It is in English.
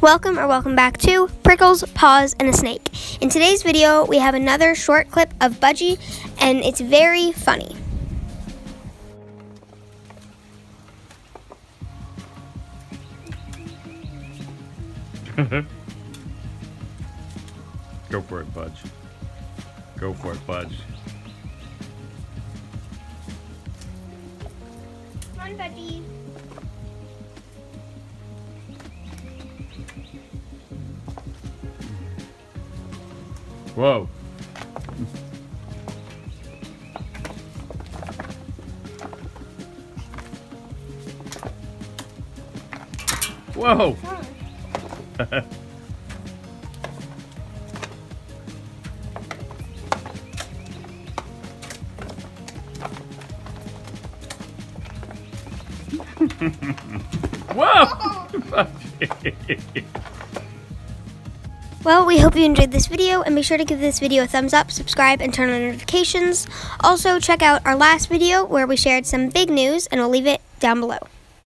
Welcome back to Prickles, Paws, and a Snake. In today's video, we have another short clip of Budgie, and it's very funny. Go for it, Budge. Go for it, Budge. Come on, Budgie. Whoa. Whoa. Whoa. Well, we hope you enjoyed this video, and be sure to give this video a thumbs up, subscribe, and turn on notifications. Also, check out our last video where we shared some big news, and we'll leave it down below.